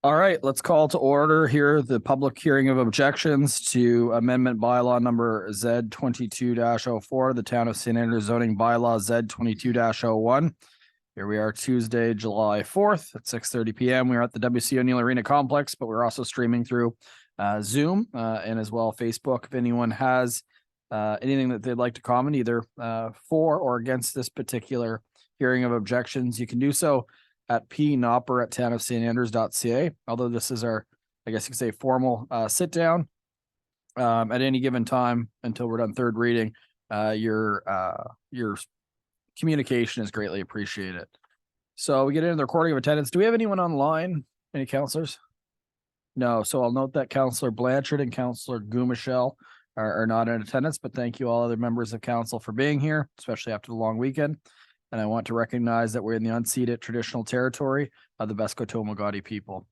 All right, let's call to order here the public hearing of objections to amendment bylaw number Z22-04, the Town of St. Andrews zoning bylaw Z22-01. Here we are Tuesday, July 4th at 6:30 p.m. We're at the WC O'Neill Arena Complex, but we're also streaming through Zoom and as well Facebook. If anyone has anything that they'd like to comment either for or against this particular hearing of objections, you can do so at pnopper@townofstandarders.ca. Although this is our, I guess you could say, formal sit down at any given time until we're done third reading. Your communication is greatly appreciated. So we get into the recording of attendance. Do we have anyone online? Any counselors? No. So I'll note that Councillor Blanchard and Councillor Gumashel are not in attendance, but thank you all other members of council for being here, especially after the long weekend. And I want to recognize that we're in the unceded traditional territory of the Beskoto-Magadi people.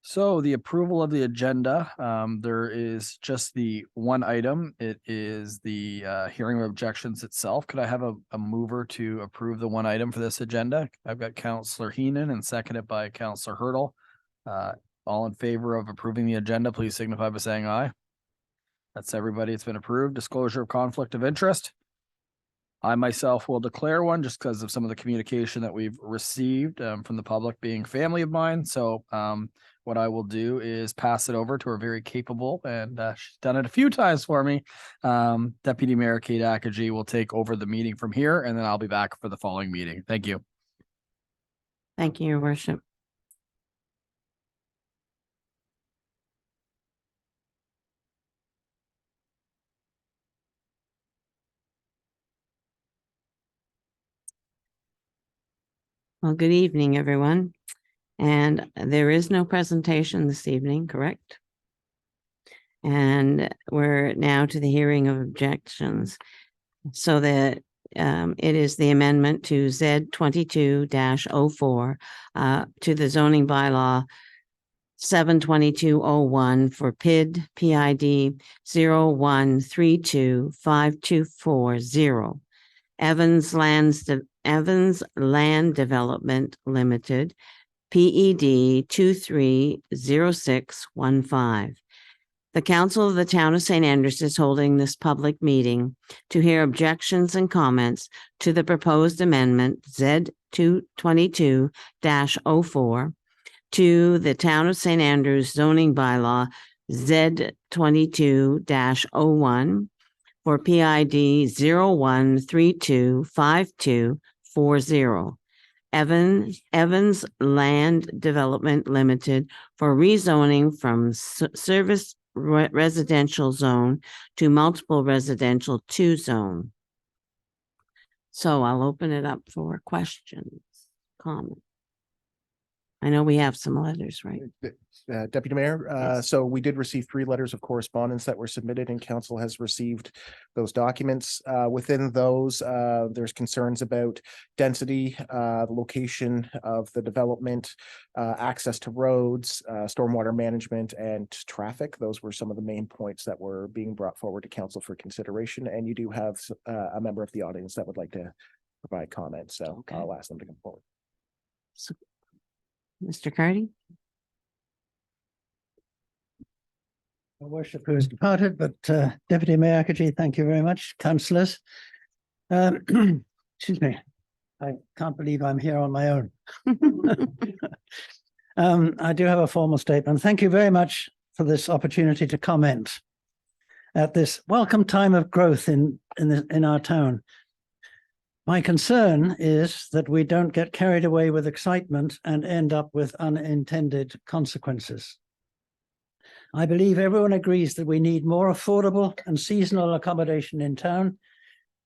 So the approval of the agenda, there is just the one item. It is the hearing of objections itself. Could I have a mover to approve the one item for this agenda? I've got Councillor Heenan and seconded by Councillor Hurdle. All in favor of approving the agenda, please signify by saying aye. That's everybody. It's been approved. Disclosure of conflict of interest. I myself will declare one just because of some of the communication that we've received from the public being family of mine. So what I will do is pass it over to our very capable, and she's done it a few times for me, Deputy Mayor Kate Akaji will take over the meeting from here, and then I'll be back for the following meeting. Thank you. Thank you, Your Worship. Well, good evening, everyone. And there is no presentation this evening, correct? And we're now to the hearing of objections. So that it is the amendment to Z22-04 to the zoning bylaw 72201 for PID 01325240. Evans Land Development Limited, PED 230615. The Council of the Town of St. Andrews is holding this public meeting to hear objections and comments to the proposed amendment Z22-04 to the Town of St. Andrews zoning bylaw Z22-01 for PID 01325240. Evans Land Development Limited for rezoning from service residential zone to multiple residential 2 zone. So I'll open it up for questions, comments. I know we have some letters, right? Deputy Mayor, Yes. so we did receive 3 letters of correspondence that were submitted, and council has received those documents. Within those, there's concerns about density, the location of the development, access to roads, stormwater management, and traffic. Those were some of the main points that were being brought forward to council for consideration. And you do have a member of the audience that would like to provide comment, so Okay. I'll ask them to come forward. So, Mr. Cardy? Your Worship, who has departed, but Deputy Mayor Akaji, thank you very much. Councillors. Excuse me. I can't believe I'm here on my own. I do have a formal statement. Thank you very much for this opportunity to comment at this welcome time of growth in our town. My concern is that we don't get carried away with excitement and end up with unintended consequences. I believe everyone agrees that we need more affordable and seasonal accommodation in town,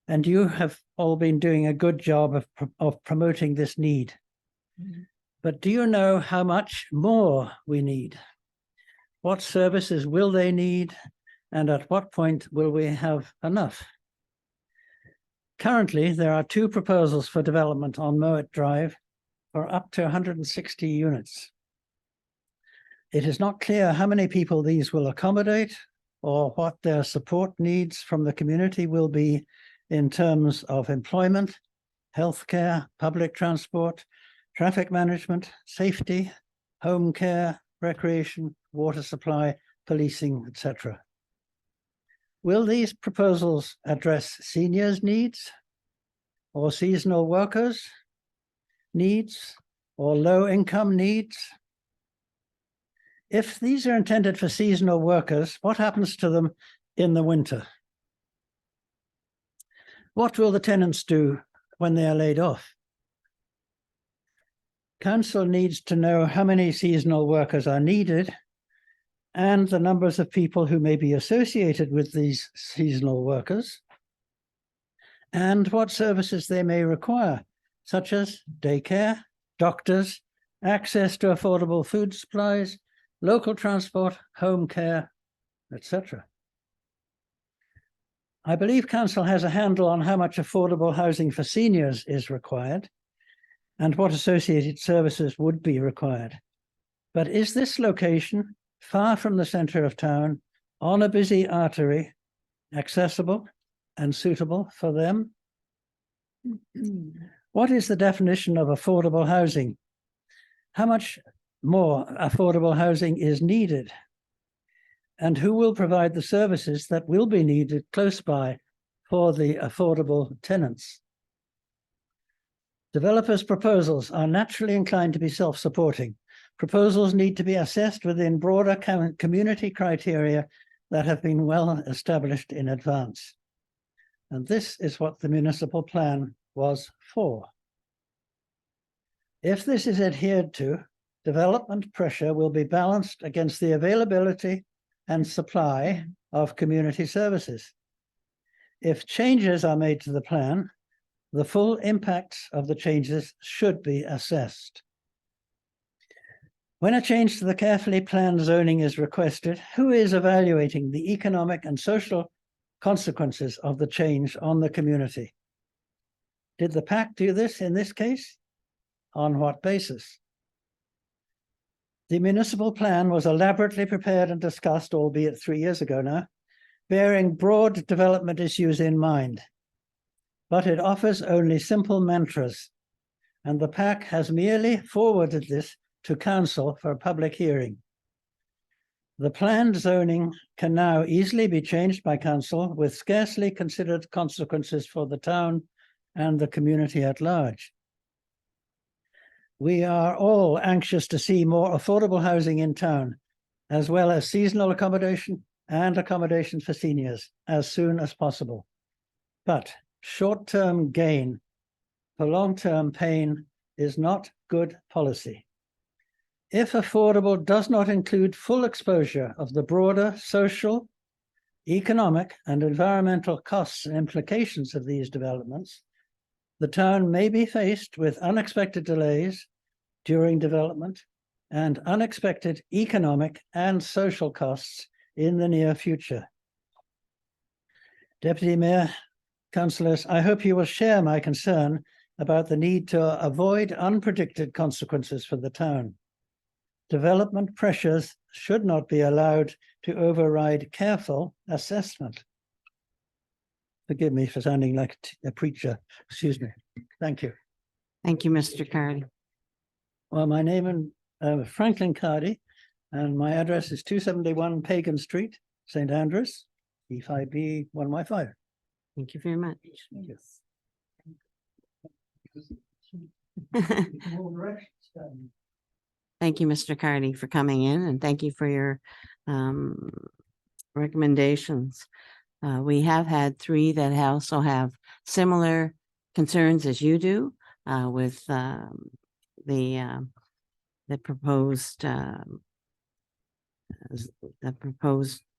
and you have all been doing a good job of promoting this need. Mm-hmm. But do you know how much more we need? What services will they need, and at what point will we have enough? Currently, there are 2 proposals for development on Mowat Drive for up to 160 units. It is not clear how many people these will accommodate or what their support needs from the community will be in terms of employment, healthcare, public transport, traffic management, safety, home care, recreation, water supply, policing, etc. Will these proposals address seniors' needs or seasonal workers' needs or low-income needs? If these are intended for seasonal workers, what happens to them in the winter? What will the tenants do when they are laid off? Council needs to know how many seasonal workers are needed and the numbers of people who may be associated with these seasonal workers and what services they may require, such as daycare, doctors, access to affordable food supplies, local transport, home care, etc. I believe Council has a handle on how much affordable housing for seniors is required and what associated services would be required. But is this location far from the centre of town, on a busy artery, accessible and suitable for them? What is the definition of affordable housing? How much more affordable housing is needed? And who will provide the services that will be needed close by for the affordable tenants? Developers' proposals are naturally inclined to be self-supporting. Proposals need to be assessed within broader community criteria that have been well established in advance. And this is what the municipal plan was for. If this is adhered to, development pressure will be balanced against the availability and supply of community services. If changes are made to the plan, the full impacts of the changes should be assessed. When a change to the carefully planned zoning is requested, who is evaluating the economic and social consequences of the change on the community? Did the PAC do this in this case? On what basis? The municipal plan was elaborately prepared and discussed, albeit 3 years ago now, bearing broad development issues in mind. But it offers only simple mantras, and the PAC has merely forwarded this to Council for a public hearing. The planned zoning can now easily be changed by Council with scarcely considered consequences for the town and the community at large. We are all anxious to see more affordable housing in town, as well as seasonal accommodation and accommodation for seniors as soon as possible. But short-term gain for long-term pain is not good policy. If affordable does not include full exposure of the broader social, economic, and environmental costs and implications of these developments, the town may be faced with unexpected delays during development and unexpected economic and social costs in the near future. Deputy Mayor, councillors, I hope you will share my concern about the need to avoid unpredicted consequences for the town. Development pressures should not be allowed to override careful assessment. Forgive me for sounding like a preacher. Excuse me. Thank you. Thank you, Mr. Cardy. Well, my name is Franklin Cardy, and my address is 271 Pagan Street, St. Andrews, E5B 1Y5. Thank you very much. Yes. Thank you, Mr. Cardy, for coming in, and thank you for your recommendations. We have had 3 that also have similar concerns as you do with the proposed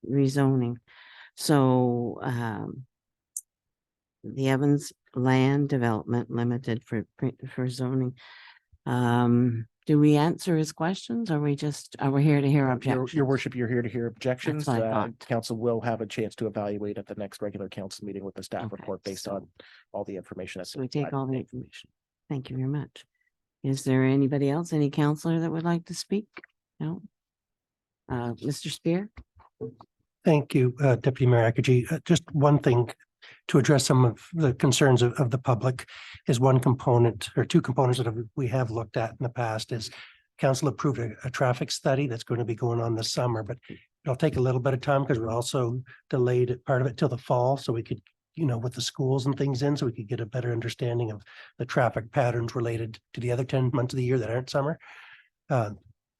rezoning. So the Evans Land Development Limited for zoning. Do we answer his questions? Or are we here to hear objections? Your worship, you're here to hear objections. That's what I thought. Council will have a chance to evaluate at the next regular council meeting with the staff Okay, report based so- on all the information that's. So we take all the information. Thank you very much. Is there anybody else, any counselor that would like to speak? No? Mr. Spear? Thank you, Deputy Mayor Akaji. Just one thing to address some of the concerns of the public is one component or 2 components that we have looked at in the past is council approved a traffic study that's going to be going on this summer, but it'll take a little bit of time because we also delayed part of it till the fall, so we could, with the schools and things in, so we could get a better understanding of the traffic patterns related to the other 10 months of the year that aren't summer.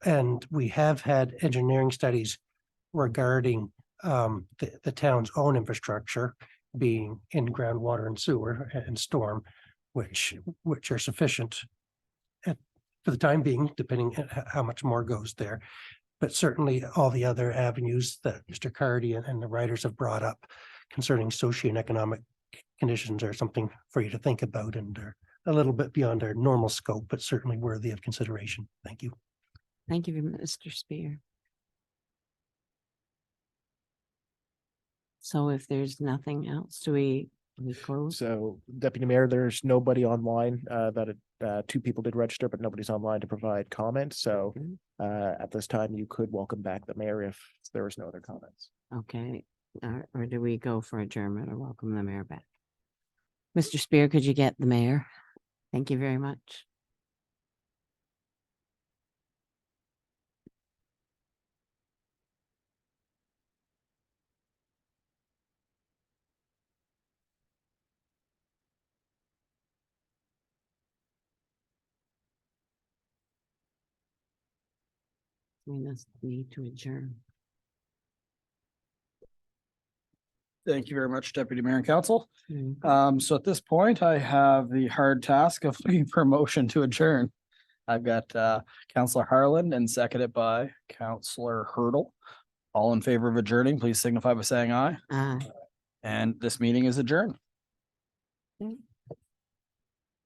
And we have had engineering studies regarding the town's own infrastructure being in groundwater and sewer and storm, which are sufficient for the time being, depending on how much more goes there. But certainly all the other avenues that Mr. Cardy and the writers have brought up concerning socioeconomic conditions are something for you to think about, and are a little bit beyond our normal scope, but certainly worthy of consideration. Thank you. Thank you, Mr. Spear. So if there's nothing else, do we close? So Deputy Mayor, there's nobody online, two people did register, but nobody's online to provide comments. So at this time, you could welcome back the mayor if there was no other comments. Okay, or do we go for adjournment or welcome the mayor back? Mr. Spear, could you get the mayor? Thank you very much. We just need to adjourn. Thank you very much, Deputy Mayor and Council. Mm. So at this point, I have the hard task of looking for a motion to adjourn. I've got Councillor Harlan and seconded by Councillor Hurdle. All in favor of adjourning, please signify by saying aye. Aye. And this meeting is adjourned. Okay.